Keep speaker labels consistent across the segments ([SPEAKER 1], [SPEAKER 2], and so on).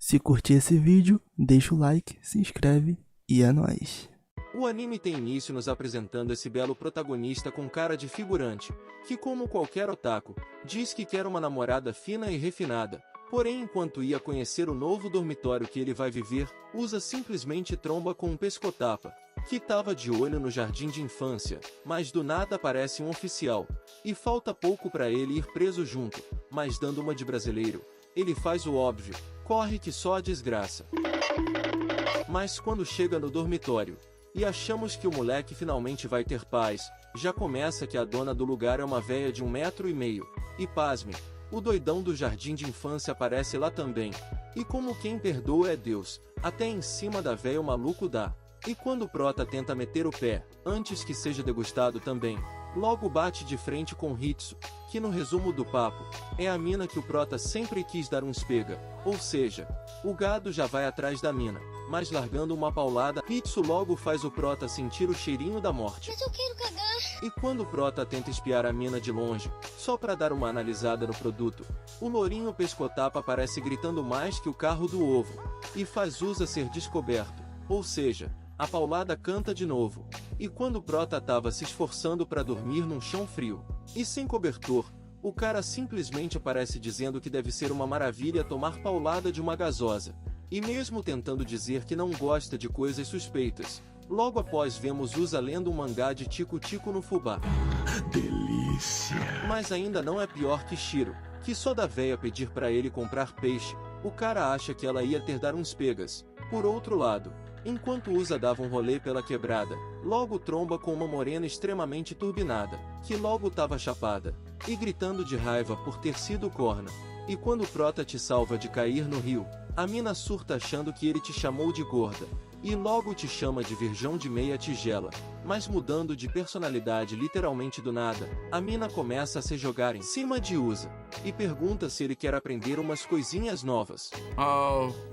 [SPEAKER 1] Se curtir esse vídeo, deixa o like, se inscreve e é nóis.
[SPEAKER 2] O anime tem início nos apresentando esse belo protagonista com cara de figurante, que como qualquer otaku, diz que quer uma namorada fina e refinada, porém enquanto ia conhecer o novo dormitório que ele vai viver, usa simplesmente tromba com um pescotapa, que tava de olho no jardim de infância, mas do nada aparece um oficial, e falta pouco para ele ir preso junto, mas dando uma de brasileiro, ele faz o óbvio, corre que só a desgraça. Mas quando chega no dormitório, e achamos que o moleque finalmente vai ter paz, já começa que a dona do lugar é uma véia de 1,5 metros, e pasme, o doidão do jardim de infância aparece lá também, e como quem perdoa é Deus, até em cima da véia o maluco dá. E quando o prota tenta meter o pé, antes que seja degustado também, logo bate de frente com Hitsu, que no resumo do papo, é a mina que o prota sempre quis dar um espega, ou seja, o gado já vai atrás da mina, mas largando uma paulada, Hitsu logo faz o prota sentir o cheirinho da morte.
[SPEAKER 3] Mas eu quero cagar.
[SPEAKER 2] E quando o prota tenta espiar a mina de longe, só pra dar uma analisada no produto, o lourinho pescotapa aparece gritando mais que o carro do ovo, e faz usa ser descoberto, ou seja, a paulada canta de novo, e quando o prota tava se esforçando para dormir num chão frio, e sem cobertor, o cara simplesmente aparece dizendo que deve ser uma maravilha tomar paulada de uma gasosa, e mesmo tentando dizer que não gosta de coisas suspeitas, logo após vemos Usa lendo um mangá de Tico-Tico no fubá.
[SPEAKER 4] Delícia!
[SPEAKER 2] Mas ainda não é pior que Shiro, que só da véia pedir para ele comprar peixe, o cara acha que ela ia ter dar uns pegas. Por outro lado, enquanto Usa dava um rolê pela quebrada, logo tromba com uma morena extremamente turbinada, que logo tava chapada, e gritando de raiva por ter sido corna. E quando o prota te salva de cair no rio, a mina surta achando que ele te chamou de gorda, e logo te chama de virgão de meia tigela, mas mudando de personalidade literalmente do nada, a mina começa a se jogar em cima de Usa, e pergunta se ele quer aprender umas coisinhas novas.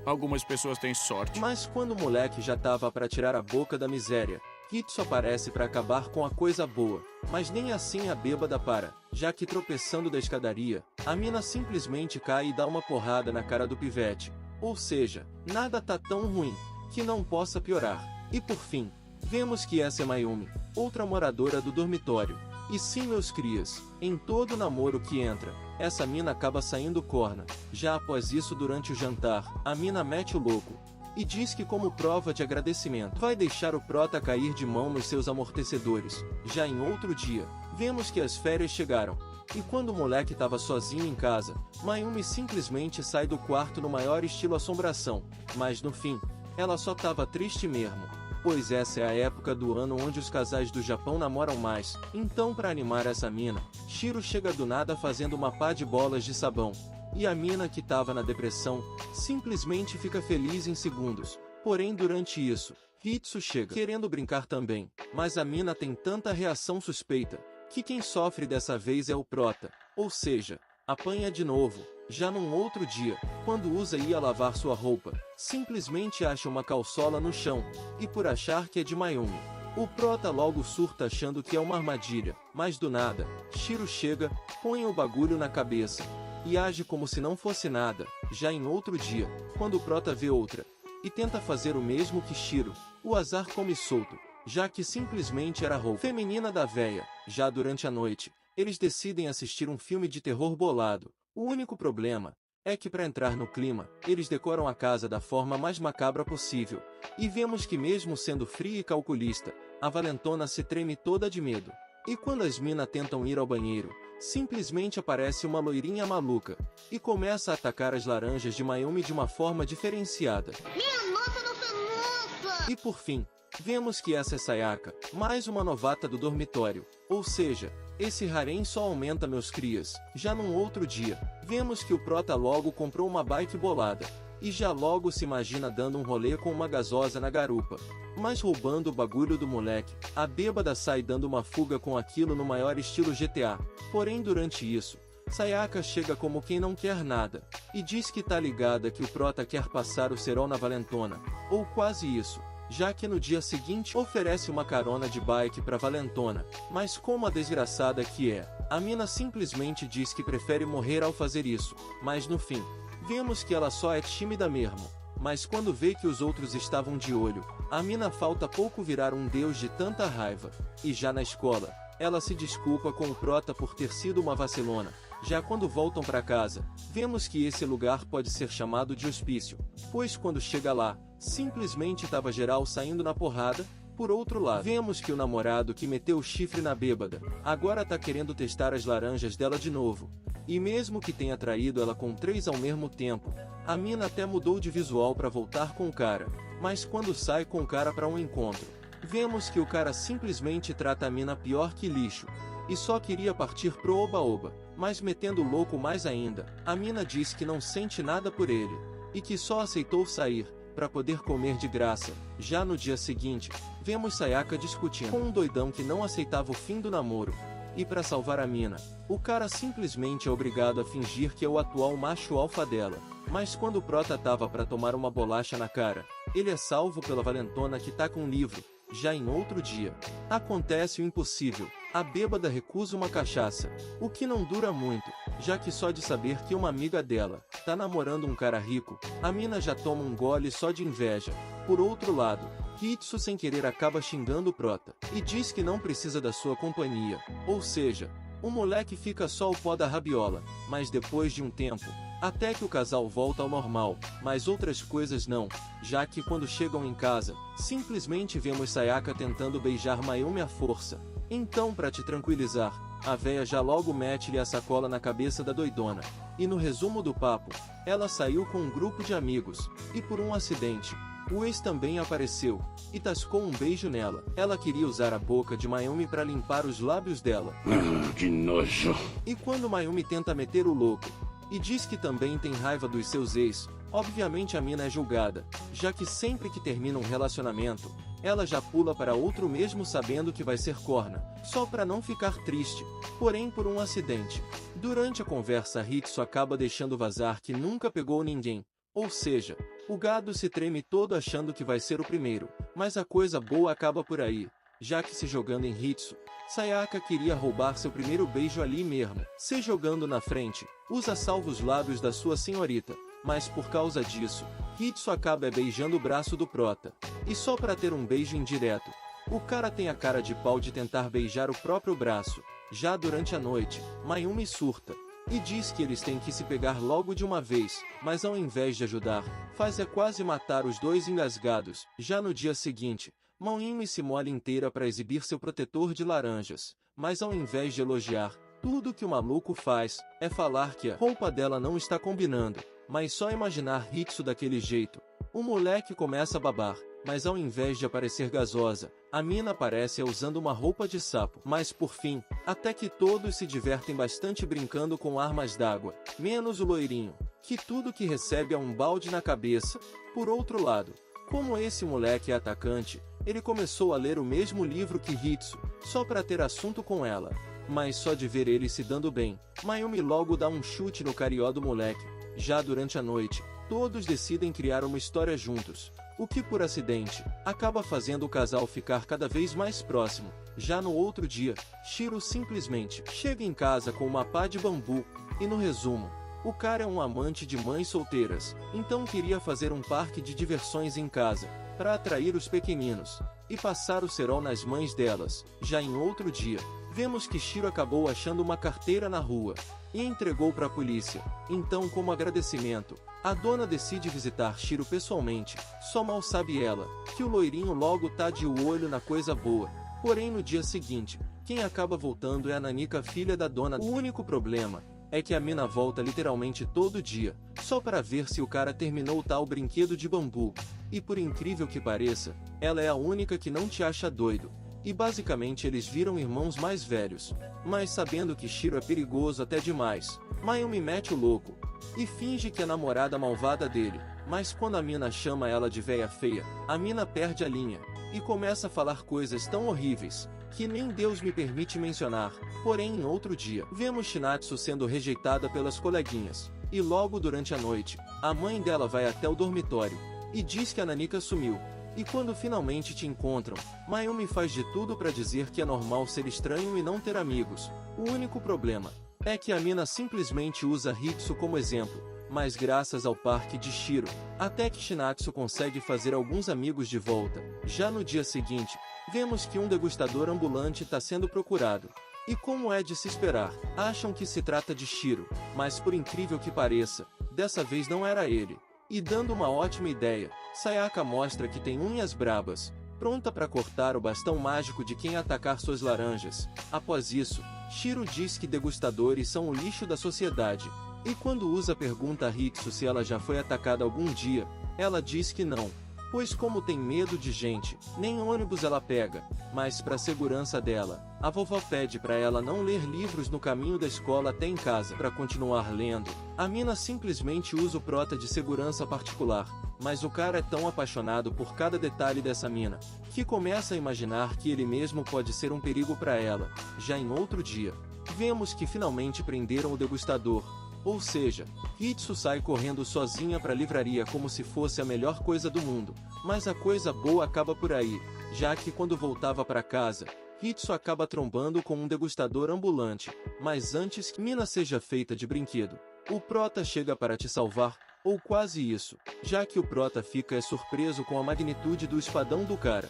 [SPEAKER 4] Algumas pessoas têm sorte.
[SPEAKER 2] Mas quando o moleque já tava para tirar a boca da miséria, Hitsu aparece para acabar com a coisa boa, mas nem assim a bêbada para, já que tropeçando da escadaria, a mina simplesmente cai e dá uma porrada na cara do pivete, ou seja, nada tá tão ruim, que não possa piorar. E por fim, vemos que essa é Mayumi, outra moradora do dormitório. E sim, meus crias, em todo namoro que entra, essa mina acaba saindo corna. Já após isso, durante o jantar, a mina mete o louco, e diz que como prova de agradecimento, vai deixar o prota cair de mão nos seus amortecedores. Já em outro dia, vemos que as férias chegaram, e quando o moleque tava sozinho em casa, Mayumi simplesmente sai do quarto no maior estilo assombração, mas no fim, ela só tava triste mesmo, pois essa é a época do ano onde os casais do Japão namoram mais. Então, para animar essa mina, Shiro chega do nada fazendo uma pá de bolas de sabão, e a mina que tava na depressão, simplesmente fica feliz em segundos. Porém, durante isso, Hitsu chega querendo brincar também, mas a mina tem tanta reação suspeita, que quem sofre dessa vez é o prota, ou seja, apanha de novo. Já num outro dia, quando Usa ia lavar sua roupa, simplesmente acha uma calçola no chão, e por achar que é de Mayumi, o prota logo surta achando que é uma armadilha, mas do nada, Shiro chega, põe o bagulho na cabeça, e age como se não fosse nada. Já em outro dia, quando o prota vê outra, e tenta fazer o mesmo que Shiro, o azar come solto, já que simplesmente era a roupa feminina da véia. Já durante a noite, eles decidem assistir um filme de terror bolado. O único problema é que para entrar no clima, eles decoram a casa da forma mais macabra possível, e vemos que mesmo sendo fria e calculista, a valentona se treme toda de medo. E quando as mina tentam ir ao banheiro, simplesmente aparece uma loirinha maluca, e começa a atacar as laranjas de Mayumi de uma forma diferenciada.
[SPEAKER 3] Minha nossa, nossa!
[SPEAKER 2] E por fim, vemos que essa é Sayaka, mais uma novata do dormitório, ou seja, esse harém só aumenta, meus crias. Já num outro dia, vemos que o prota logo comprou uma bike bolada, e já logo se imagina dando um rolê com uma gasosa na garupa, mas roubando o bagulho do moleque, a bêbada sai dando uma fuga com aquilo no maior estilo GTA. Porém, durante isso, Sayaka chega como quem não quer nada, e diz que tá ligada que o prota quer passar o cerol na valentona, ou quase isso, já que no dia seguinte oferece uma carona de bike pra valentona, mas como a desgraçada que é, a mina simplesmente diz que prefere morrer ao fazer isso, mas no fim, Vemos que ela só é tímida mesmo, mas quando vê que os outros estavam de olho, a mina falta pouco virar um deus de tanta raiva. E já na escola, ela se desculpa com o prota por ter sido uma vacilona. Já quando voltam para casa, vemos que esse lugar pode ser chamado de hospício, pois quando chega lá, simplesmente tava geral saindo na porrada. Por outro lado, vemos que o namorado que meteu o chifre na bêbada, agora tá querendo testar as laranjas dela de novo. E mesmo que tenha traído ela com 3 ao mesmo tempo, a mina até mudou de visual para voltar com o cara, mas quando sai com o cara para um encontro, vemos que o cara simplesmente trata a mina pior que lixo, e só queria partir pro oba-oba, mas metendo louco mais ainda, a mina diz que não sente nada por ele, e que só aceitou sair para poder comer de graça. Já no dia seguinte, vemos Sayaka discutindo com um doidão que não aceitava o fim do namoro. E para salvar a mina, o cara simplesmente é obrigado a fingir que é o atual macho alfa dela. Mas quando o prota tava para tomar uma bolacha na cara, ele é salvo pela valentona que tá com um livro. Já em outro dia, acontece o impossível. A bêbada recusa uma cachaça, o que não dura muito, já que só de saber que uma amiga dela tá namorando um cara rico, a mina já toma um gole só de inveja. Por outro lado, Hitsu sem querer acaba xingando o prota, e diz que não precisa da sua companhia, ou seja, o moleque fica só o pó da rabiola, mas depois de um tempo, até que o casal volta ao normal, mas outras coisas não, já que quando chegam em casa, simplesmente vemos Sayaka tentando beijar Mayumi à força. Então para te tranquilizar, a véia já logo mete-lhe a sacola na cabeça da doidona. E no resumo do papo, ela saiu com um grupo de amigos, e por um acidente, o ex também apareceu, e tascou um beijo nela. Ela queria usar a boca de Mayumi para limpar os lábios dela.
[SPEAKER 4] Que nojo.
[SPEAKER 2] E quando Mayumi tenta meter o louco, e diz que também tem raiva dos seus ex, obviamente a mina é julgada, já que sempre que termina um relacionamento, ela já pula para outro mesmo sabendo que vai ser corna, só para não ficar triste, porém por um acidente. Durante a conversa Hitsu acaba deixando vazar que nunca pegou ninguém, ou seja, o gado se treme todo achando que vai ser o primeiro, mas a coisa boa acaba por aí, já que se jogando em Hitsu, Sayaka queria roubar seu primeiro beijo ali mesmo, se jogando na frente, usa salva os lábios da sua senhorita, mas por causa disso, Hitsu acaba beijando o braço do prota, e só para ter um beijo indireto, o cara tem a cara de pau de tentar beijar o próprio braço. Já durante a noite, Mayumi surta, e diz que eles têm que se pegar logo de uma vez, mas ao invés de ajudar, faz quase matar os dois engasgados. Já no dia seguinte, Mayumi se molha inteira para exibir seu protetor de laranjas, mas ao invés de elogiar, tudo que o maluco faz é falar que a roupa dela não está combinando, mas só imaginar Hitsu daquele jeito, o moleque começa a babar. Mas ao invés de aparecer gasosa, a mina aparece usando uma roupa de sapo. Mas por fim, até que todos se divertem bastante brincando com armas d'água, menos o loirinho, que tudo que recebe é um balde na cabeça. Por outro lado, como esse moleque é atacante, ele começou a ler o mesmo livro que Hitsu, só para ter assunto com ela. Mas só de ver ele se dando bem, Mayumi logo dá um chute no carió do moleque. Já durante a noite, todos decidem criar uma história juntos, o que por acidente, acaba fazendo o casal ficar cada vez mais próximo. Já no outro dia, Shiro simplesmente chega em casa com uma pá de bambu, e no resumo, o cara é um amante de mães solteiras, então queria fazer um parque de diversões em casa, para atrair os pequeninos, e passar o cerol nas mães delas. Já em outro dia, vemos que Shiro acabou achando uma carteira na rua, e entregou para a polícia. Então como agradecimento, a dona decide visitar Shiro pessoalmente, só mal sabe ela, que o loirinho logo tá de olho na coisa boa. Porém no dia seguinte, quem acaba voltando é a Nanika, filha da dona. O único problema é que a mina volta literalmente todo dia, só para ver se o cara terminou o tal brinquedo de bambu. E por incrível que pareça, ela é a única que não te acha doido. E basicamente eles viram irmãos mais velhos. Mas sabendo que Shiro é perigoso até demais, Mayumi mete o louco e finge que é namorada malvada dele. Mas quando a mina chama ela de véia feia, a mina perde a linha e começa a falar coisas tão horríveis que nem Deus me permite mencionar. Porém em outro dia, vemos Shinatsu sendo rejeitada pelas coleguinhas. E logo durante a noite, a mãe dela vai até o dormitório e diz que a Nanika sumiu. E quando finalmente te encontram, Mayumi faz de tudo para dizer que é normal ser estranho e não ter amigos. O único problema é que a mina simplesmente usa Hitsu como exemplo, mas graças ao parque de Shiro, até que Shinatsu consegue fazer alguns amigos de volta. Já no dia seguinte, vemos que um degustador ambulante está sendo procurado. E como é de se esperar, acham que se trata de Shiro, mas por incrível que pareça, dessa vez não era ele. E dando uma ótima ideia, Sayaka mostra que tem unhas brabas, pronta para cortar o bastão mágico de quem atacar suas laranjas. Após isso, Shiro diz que degustadores são o lixo da sociedade. E quando Usa pergunta a Hitsu se ela já foi atacada algum dia, ela diz que não, pois como tem medo de gente, nem ônibus ela pega. Mas para segurança dela, a vovó pede para ela não ler livros no caminho da escola até em casa para continuar lendo. A mina simplesmente usa o prota de segurança particular, mas o cara é tão apaixonado por cada detalhe dessa mina, que começa a imaginar que ele mesmo pode ser um perigo para ela. Já em outro dia, vemos que finalmente prenderam o degustador. Ou seja, Hitsu sai correndo sozinha para a livraria como se fosse a melhor coisa do mundo, mas a coisa boa acaba por aí, já que quando voltava para casa, Hitsu acaba trombando com um degustador ambulante, mas antes que Mina seja feita de brinquedo, o prota chega para te salvar, ou quase isso, já que o prota fica surpreso com a magnitude do espadão do cara.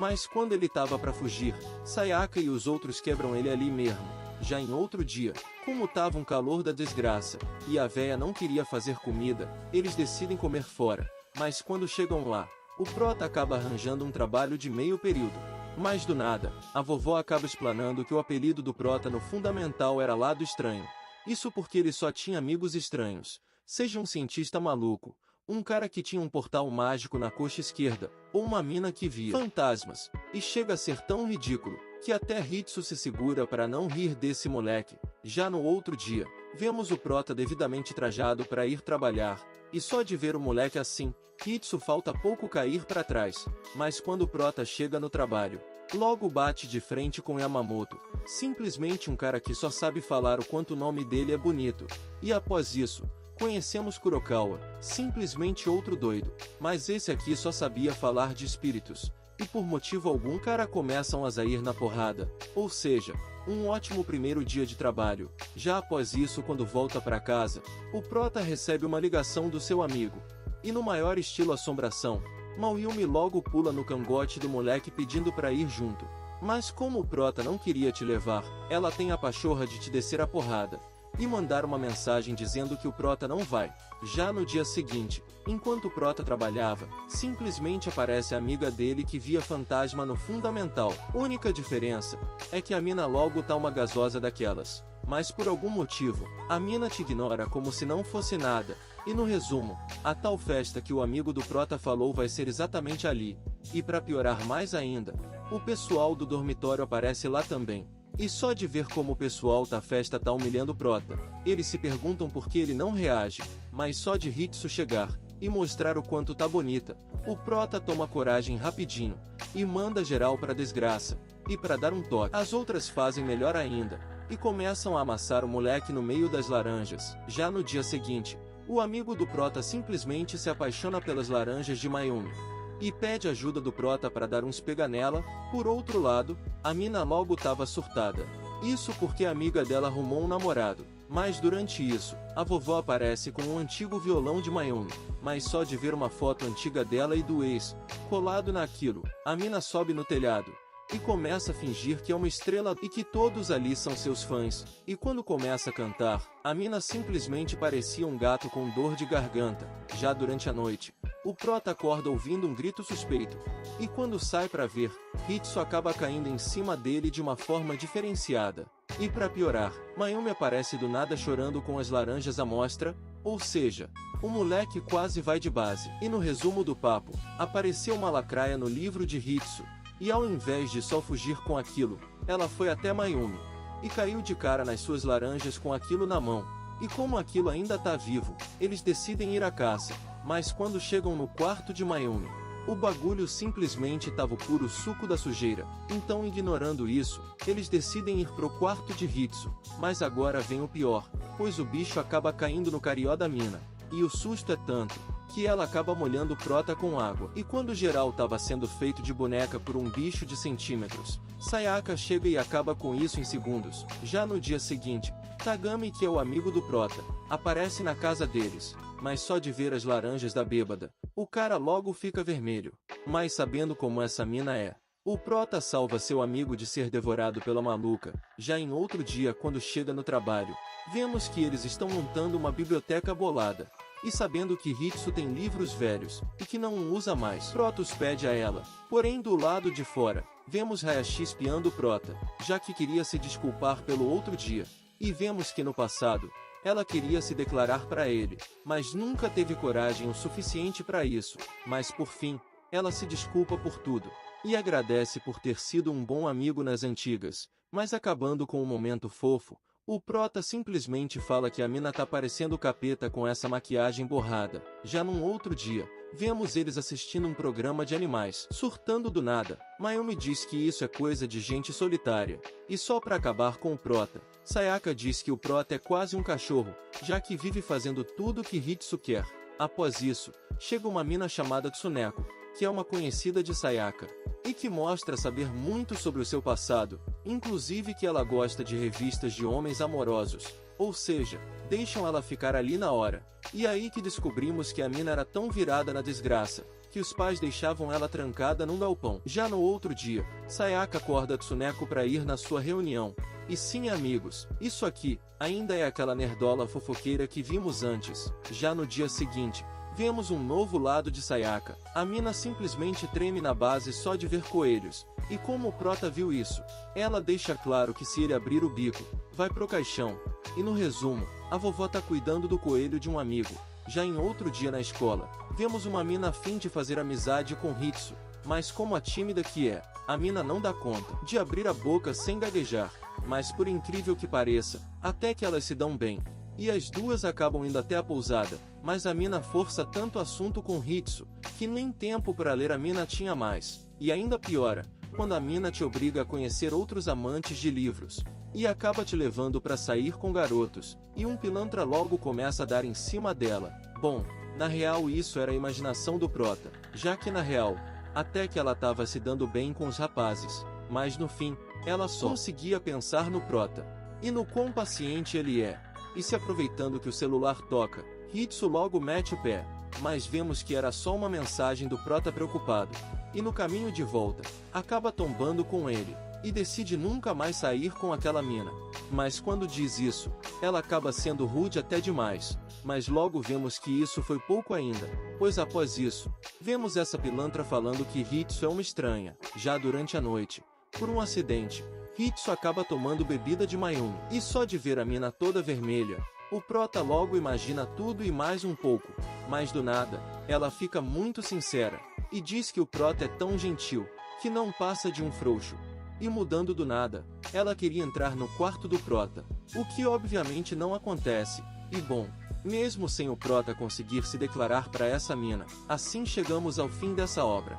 [SPEAKER 2] Mas quando ele tava para fugir, Sayaka e os outros quebram ele ali mesmo. Já em outro dia, como tava um calor da desgraça, e a véia não queria fazer comida, eles decidem comer fora, mas quando chegam lá, o prota acaba arranjando um trabalho de meio período. Mas do nada, a vovó acaba explanando que o apelido do prota no fundamental era Lado Estranho. Isso porque ele só tinha amigos estranhos, seja um cientista maluco, um cara que tinha um portal mágico na coxa esquerda, ou uma mina que via fantasmas, e chega a ser tão ridículo, que até Hitsu se segura para não rir desse moleque. Já no outro dia, vemos o prota devidamente trajado para ir trabalhar, e só de ver o moleque assim, Hitsu falta pouco cair para trás, mas quando o prota chega no trabalho, logo bate de frente com Yamamoto, simplesmente um cara que só sabe falar o quanto o nome dele é bonito, e após isso, conhecemos Kurokawa, simplesmente outro doido, mas esse aqui só sabia falar de espíritos. E por motivo algum cara começam a sair na porrada, ou seja, um ótimo primeiro dia de trabalho. Já após isso, quando volta para casa, o prota recebe uma ligação do seu amigo, e no maior estilo assombração, Mayumi logo pula no cangote do moleque pedindo para ir junto. Mas como o prota não queria te levar, ela tem a pachorra de te descer a porrada, e mandar uma mensagem dizendo que o prota não vai. Já no dia seguinte, enquanto o prota trabalhava, simplesmente aparece a amiga dele que via fantasma no fundamental. Única diferença é que a mina logo tá uma gasosa daquelas, mas por algum motivo, a mina te ignora como se não fosse nada. E no resumo, a tal festa que o amigo do prota falou vai ser exatamente ali. E para piorar mais ainda, o pessoal do dormitório aparece lá também. E só de ver como o pessoal da festa tá humilhando o prota, eles se perguntam por que ele não reage, mas só de Hitsu chegar e mostrar o quanto tá bonita, o prota toma coragem rapidinho e manda geral pra desgraça. E para dar um toque, as outras fazem melhor ainda e começam a amassar o moleque no meio das laranjas. Já no dia seguinte, o amigo do prota simplesmente se apaixona pelas laranjas de Mayumi e pede ajuda do prota para dar uns pega nela. Por outro lado, a mina logo tava surtada. Isso porque a amiga dela arrumou um namorado. Mas durante isso, a vovó aparece com um antigo violão de Mayumi. Mas só de ver uma foto antiga dela e do ex, colado naquilo, a mina sobe no telhado e começa a fingir que é uma estrela e que todos ali são seus fãs. E quando começa a cantar, a mina simplesmente parecia um gato com dor de garganta. Já durante a noite, o prota acorda ouvindo um grito suspeito, e quando sai para ver, Hitsu acaba caindo em cima dele de uma forma diferenciada. E para piorar, Mayumi aparece do nada chorando com as laranjas à mostra, ou seja, o moleque quase vai de base. E no resumo do papo, apareceu uma lacraia no livro de Hitsu, e ao invés de só fugir com aquilo, ela foi até Mayumi, e caiu de cara nas suas laranjas com aquilo na mão. E como aquilo ainda tá vivo, eles decidem ir à caça. Mas quando chegam no quarto de Mayumi, o bagulho simplesmente tava o puro suco da sujeira. Então, ignorando isso, eles decidem ir pro quarto de Hitsu. Mas agora vem o pior, pois o bicho acaba caindo no carió da mina. E o susto é tanto, que ela acaba molhando o prota com água. E quando geral tava sendo feito de boneca por um bicho de centímetros, Sayaka chega e acaba com isso em segundos. Já no dia seguinte, Tagami, que é o amigo do prota, aparece na casa deles, mas só de ver as laranjas da bêbada, o cara logo fica vermelho. Mas sabendo como essa mina é, o prota salva seu amigo de ser devorado pela maluca. Já em outro dia, quando chega no trabalho, vemos que eles estão montando uma biblioteca bolada. E sabendo que Hitsu tem livros velhos, e que não usa mais, Protos pede a ela. Porém, do lado de fora, vemos Hayashi espiando Prota, já que queria se desculpar pelo outro dia. E vemos que no passado, ela queria se declarar para ele, mas nunca teve coragem o suficiente para isso. Mas por fim, ela se desculpa por tudo, e agradece por ter sido um bom amigo nas antigas. Mas acabando com um momento fofo, o prota simplesmente fala que a mina tá parecendo capeta com essa maquiagem borrada. Já num outro dia, vemos eles assistindo um programa de animais. Surtando do nada, Mayumi diz que isso é coisa de gente solitária. E só pra acabar com o prota, Sayaka diz que o prota é quase um cachorro, já que vive fazendo tudo o que Hitsu quer. Após isso, chega uma mina chamada Tsuneko, que é uma conhecida de Sayaka, e que mostra saber muito sobre o seu passado, inclusive que ela gosta de revistas de homens amorosos, ou seja, deixam ela ficar ali na hora. E aí que descobrimos que a mina era tão virada na desgraça, que os pais deixavam ela trancada num galpão. Já no outro dia, Sayaka acorda Tsuneko para ir na sua reunião. E sim, amigos, isso aqui ainda é aquela nerdola fofoqueira que vimos antes. Já no dia seguinte, vemos um novo lado de Sayaka. A mina simplesmente treme na base só de ver coelhos. E como o prota viu isso, ela deixa claro que se ele abrir o bico, vai pro caixão. E no resumo, a vovó tá cuidando do coelho de um amigo. Já em outro dia na escola, vemos uma mina a fim de fazer amizade com Hitsu. Mas como a tímida que é, a mina não dá conta de abrir a boca sem gaguejar. Mas por incrível que pareça, até que elas se dão bem. E as duas acabam indo até a pousada, mas a mina força tanto assunto com Hitsu, que nem tempo para ler a mina tinha mais. E ainda piora, quando a mina te obriga a conhecer outros amantes de livros, e acaba te levando para sair com garotos, e um pilantra logo começa a dar em cima dela. Bom, na real isso era a imaginação do prota, já que na real, até que ela tava se dando bem com os rapazes, mas no fim, ela só conseguia pensar no prota, e no quão paciente ele é. E se aproveitando que o celular toca, Hitsu logo mete o pé, mas vemos que era só uma mensagem do prota preocupado. E no caminho de volta, acaba tombando com ele, e decide nunca mais sair com aquela mina. Mas quando diz isso, ela acaba sendo rude até demais. Mas logo vemos que isso foi pouco ainda, pois após isso, vemos essa pilantra falando que Hitsu é uma estranha. Já durante a noite, por um acidente, Hitsu acaba tomando bebida de Mayumi. E só de ver a mina toda vermelha, o prota logo imagina tudo e mais um pouco. Mas do nada, ela fica muito sincera, e diz que o prota é tão gentil, que não passa de um frouxo. E mudando do nada, ela queria entrar no quarto do prota, o que obviamente não acontece. E bom, mesmo sem o prota conseguir se declarar para essa mina, assim chegamos ao fim dessa obra.